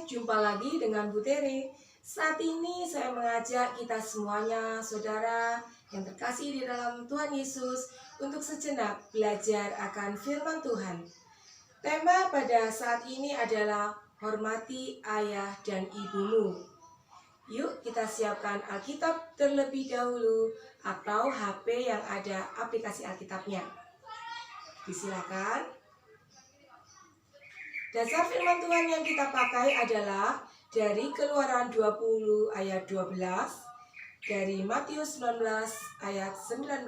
jumpa lagi dengan Bu Tere. Saat ini saya mengajak kita semuanya, saudara yang terkasih di dalam Tuhan Yesus, untuk sejenak belajar akan firman Tuhan. Tema pada saat ini adalah hormati ayah dan ibumu. Yuk kita siapkan Alkitab terlebih dahulu atau HP yang ada aplikasi Alkitabnya. Disilakan. Dasar firman Tuhan yang kita pakai adalah dari Keluaran 20 ayat 12, dari Matius 19 ayat 19,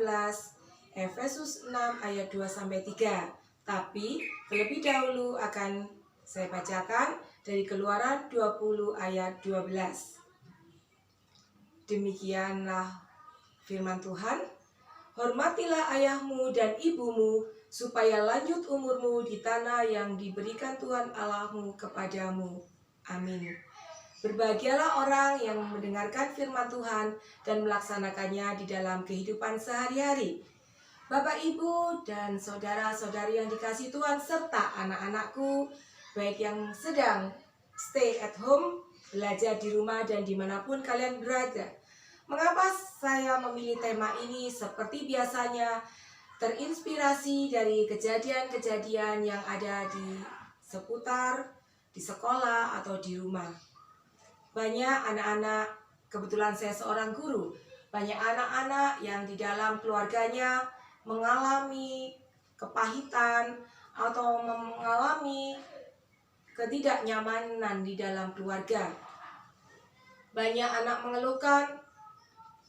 Efesus 6 ayat 2-3. Tapi terlebih dahulu akan saya bacakan dari Keluaran 20 ayat 12. Demikianlah firman Tuhan. Hormatilah ayahmu dan ibumu, supaya lanjut umurmu di tanah yang diberikan Tuhan Allahmu kepadamu. Amin. Berbahagialah orang yang mendengarkan firman Tuhan dan melaksanakannya di dalam kehidupan sehari-hari. Bapak, Ibu, dan saudara-saudari yang dikasihi Tuhan, serta anak-anakku, baik yang sedang stay at home, belajar di rumah, dan dimanapun kalian berada. Mengapa saya memilih tema ini? Seperti biasanya, terinspirasi dari kejadian-kejadian yang ada di seputar, di sekolah, atau di rumah. Banyak anak-anak, kebetulan saya seorang guru, banyak anak-anak yang di dalam keluarganya mengalami kepahitan atau mengalami ketidaknyamanan di dalam keluarga. Banyak anak mengeluhkan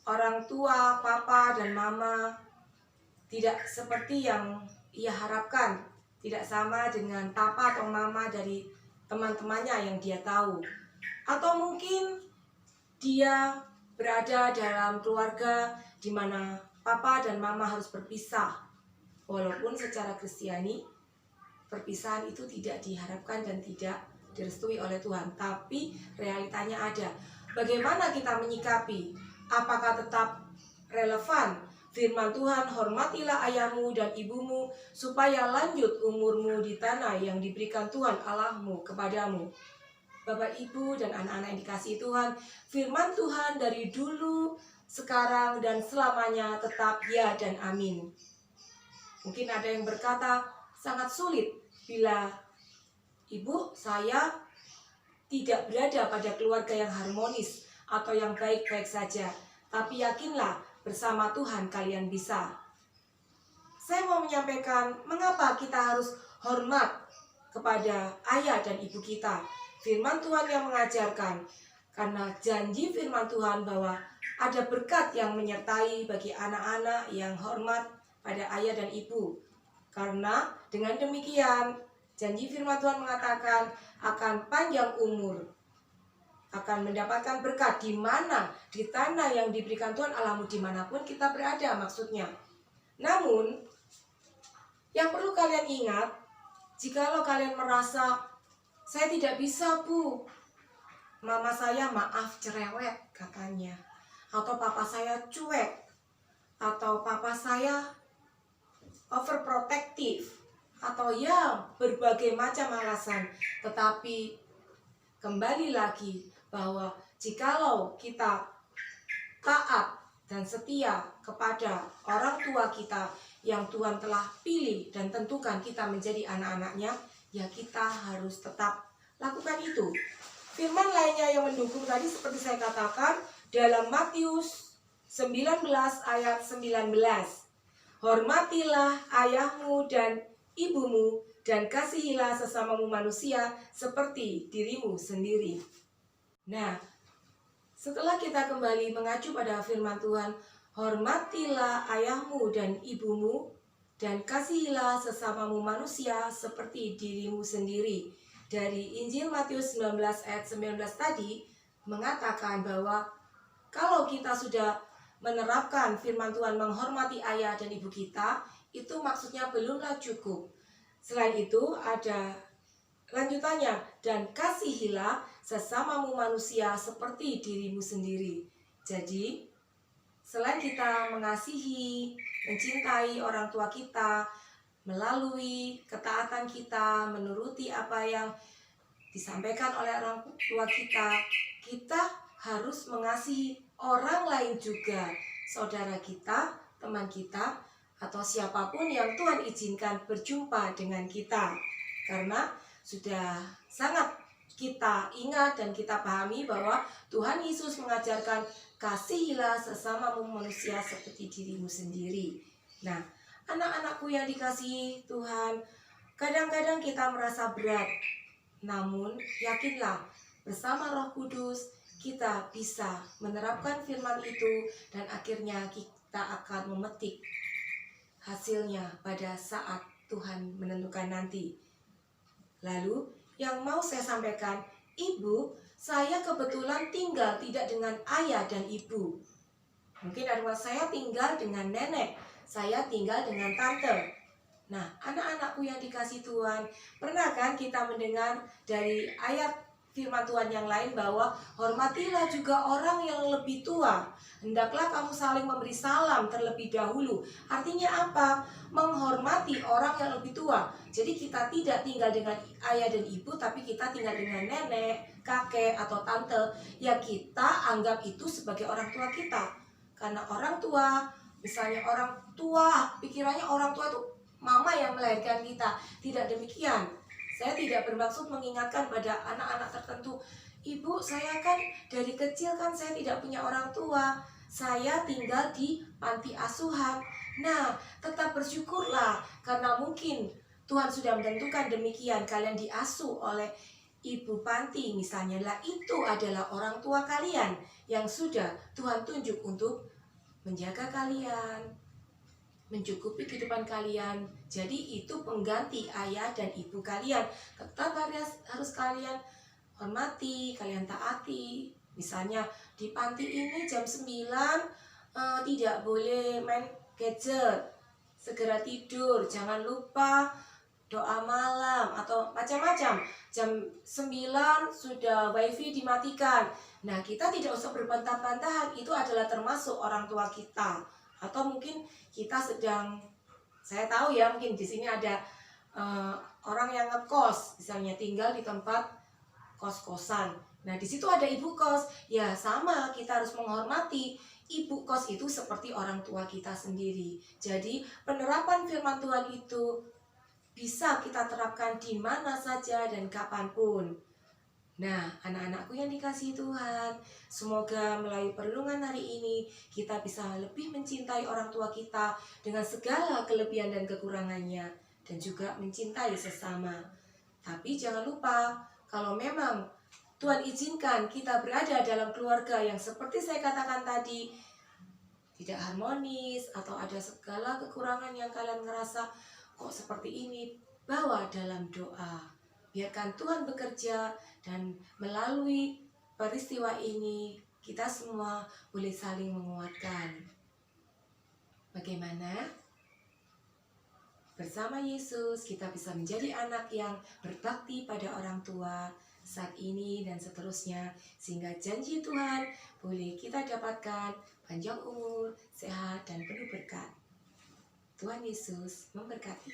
orang tua, papa, dan mama tidak seperti yang ia harapkan, tidak sama dengan papa atau mama dari teman-temannya yang dia tahu. Atau mungkin dia berada dalam keluarga di mana papa dan mama harus berpisah. Walaupun secara Kristiani, perpisahan itu tidak diharapkan dan tidak direstui oleh Tuhan. Tapi realitanya ada. Bagaimana kita menyikapi? Apakah tetap relevan firman Tuhan, hormatilah ayahmu dan ibumu, supaya lanjut umurmu di tanah yang diberikan Tuhan Allahmu kepadamu. Bapak, Ibu, dan anak-anak yang dikasihi Tuhan, firman Tuhan dari dulu, sekarang, dan selamanya tetap ya dan amin. Mungkin ada yang berkata, sangat sulit bila ibu saya tidak berada pada keluarga yang harmonis atau yang baik-baik saja. Tapi yakinlah, bersama Tuhan kalian bisa. Saya mau menyampaikan mengapa kita harus hormat kepada ayah dan ibu kita. Firman Tuhan yang mengajarkan, karena janji firman Tuhan bahwa ada berkat yang menyertai bagi anak-anak yang hormat pada ayah dan ibu. Karena dengan demikian, janji firman Tuhan mengatakan akan panjang umur, akan mendapatkan berkat di mana? Di tanah yang diberikan Tuhan Allahmu dimanapun kita berada maksudnya. Namun, yang perlu kalian ingat, jikalau kalian merasa, saya tidak bisa bu, mama saya maaf cerewet katanya, atau papa saya cuek, atau papa saya overprotective, atau ya berbagai macam alasan. Tetapi kembali lagi, bahwa jikalau kita taat dan setia kepada orang tua kita yang Tuhan telah pilih dan tentukan kita menjadi anak-anaknya, ya kita harus tetap lakukan itu. Firman lainnya yang mendukung tadi seperti saya katakan dalam Matius 19 ayat 19. Hormatilah ayahmu dan ibumu dan kasihilah sesamamu manusia seperti dirimu sendiri. Nah, setelah kita kembali mengacu pada firman Tuhan, hormatilah ayahmu dan ibumu dan kasihilah sesamamu manusia seperti dirimu sendiri. Dari Injil Matius 19 ayat 19 tadi mengatakan bahwa kalau kita sudah menerapkan firman Tuhan menghormati ayah dan ibu kita, itu maksudnya belumlah cukup. Selain itu ada lanjutannya, dan kasihilah sesamamu manusia seperti dirimu sendiri. Jadi, selain kita mengasihi, mencintai orang tua kita, melalui ketaatan kita, menuruti apa yang disampaikan oleh orang tua kita, kita harus mengasihi orang lain juga, saudara kita, teman kita, atau siapapun yang Tuhan izinkan berjumpa dengan kita. Karena sudah sangat kita ingat dan kita pahami bahwa Tuhan Yesus mengajarkan kasihilah sesamamu manusia seperti dirimu sendiri. Nah, anak-anakku yang dikasihi Tuhan, kadang-kadang kita merasa berat. Namun, yakinlah bersama Roh Kudus kita bisa menerapkan firman itu dan akhirnya kita akan memetik hasilnya pada saat Tuhan menentukan nanti. Lalu yang mau saya sampaikan, ibu, saya kebetulan tinggal tidak dengan ayah dan ibu. Mungkin ada saya tinggal dengan nenek, saya tinggal dengan tante. Nah, anak-anakku yang dikasih Tuhan, pernah kan kita mendengar dari ayat firman Tuhan yang lain bahwa hormatilah juga orang yang lebih tua. Hendaklah kamu saling memberi salam terlebih dahulu. Artinya apa? Menghormati orang yang lebih tua. Jadi kita tidak tinggal dengan ayah dan ibu, tapi kita tinggal dengan nenek, kakek, atau tante. Ya kita anggap itu sebagai orang tua kita. Karena orang tua, misalnya orang tua, pikirannya orang tua itu mama yang melahirkan kita. Tidak demikian. Saya tidak bermaksud mengingatkan pada anak-anak tertentu, ibu saya kan dari kecil kan saya tidak punya orang tua, saya tinggal di panti asuhan. Nah, tetap bersyukurlah karena mungkin Tuhan sudah menentukan demikian, kalian diasuh oleh ibu panti misalnya, lah itu adalah orang tua kalian yang sudah Tuhan tunjuk untuk menjaga kalian, mencukupi kehidupan kalian. Jadi itu pengganti ayah dan ibu kalian. Tetap harus kalian hormati, kalian taati. Misalnya di panti ini jam 9 tidak boleh main gadget, segera tidur, jangan lupa doa malam atau macam-macam. Jam 9 sudah wifi dimatikan. Nah, kita tidak usah berbantah-bantahan, itu adalah termasuk orang tua kita. Atau mungkin kita sedang, saya tahu ya, mungkin di sini ada orang yang ngekos, misalnya tinggal di tempat kos-kosan. Nah, di situ ada ibu kos. Ya, sama, kita harus menghormati ibu kos itu seperti orang tua kita sendiri. Jadi, penerapan firman Tuhan itu bisa kita terapkan di mana saja dan kapanpun. Nah, anak-anakku yang dikasihi Tuhan, semoga melalui perlindungan hari ini kita bisa lebih mencintai orang tua kita dengan segala kelebihan dan kekurangannya, dan juga mencintai sesama. Tapi jangan lupa, kalau memang Tuhan izinkan kita berada dalam keluarga yang seperti saya katakan tadi, tidak harmonis atau ada segala kekurangan yang kalian ngerasa kok seperti ini, bawa dalam doa. Biarkan Tuhan bekerja dan melalui peristiwa ini kita semua boleh saling menguatkan. Bagaimana? Bersama Yesus kita bisa menjadi anak yang berbakti pada orang tua saat ini dan seterusnya, sehingga janji Tuhan boleh kita dapatkan panjang umur, sehat, dan penuh berkat. Tuhan Yesus memberkati.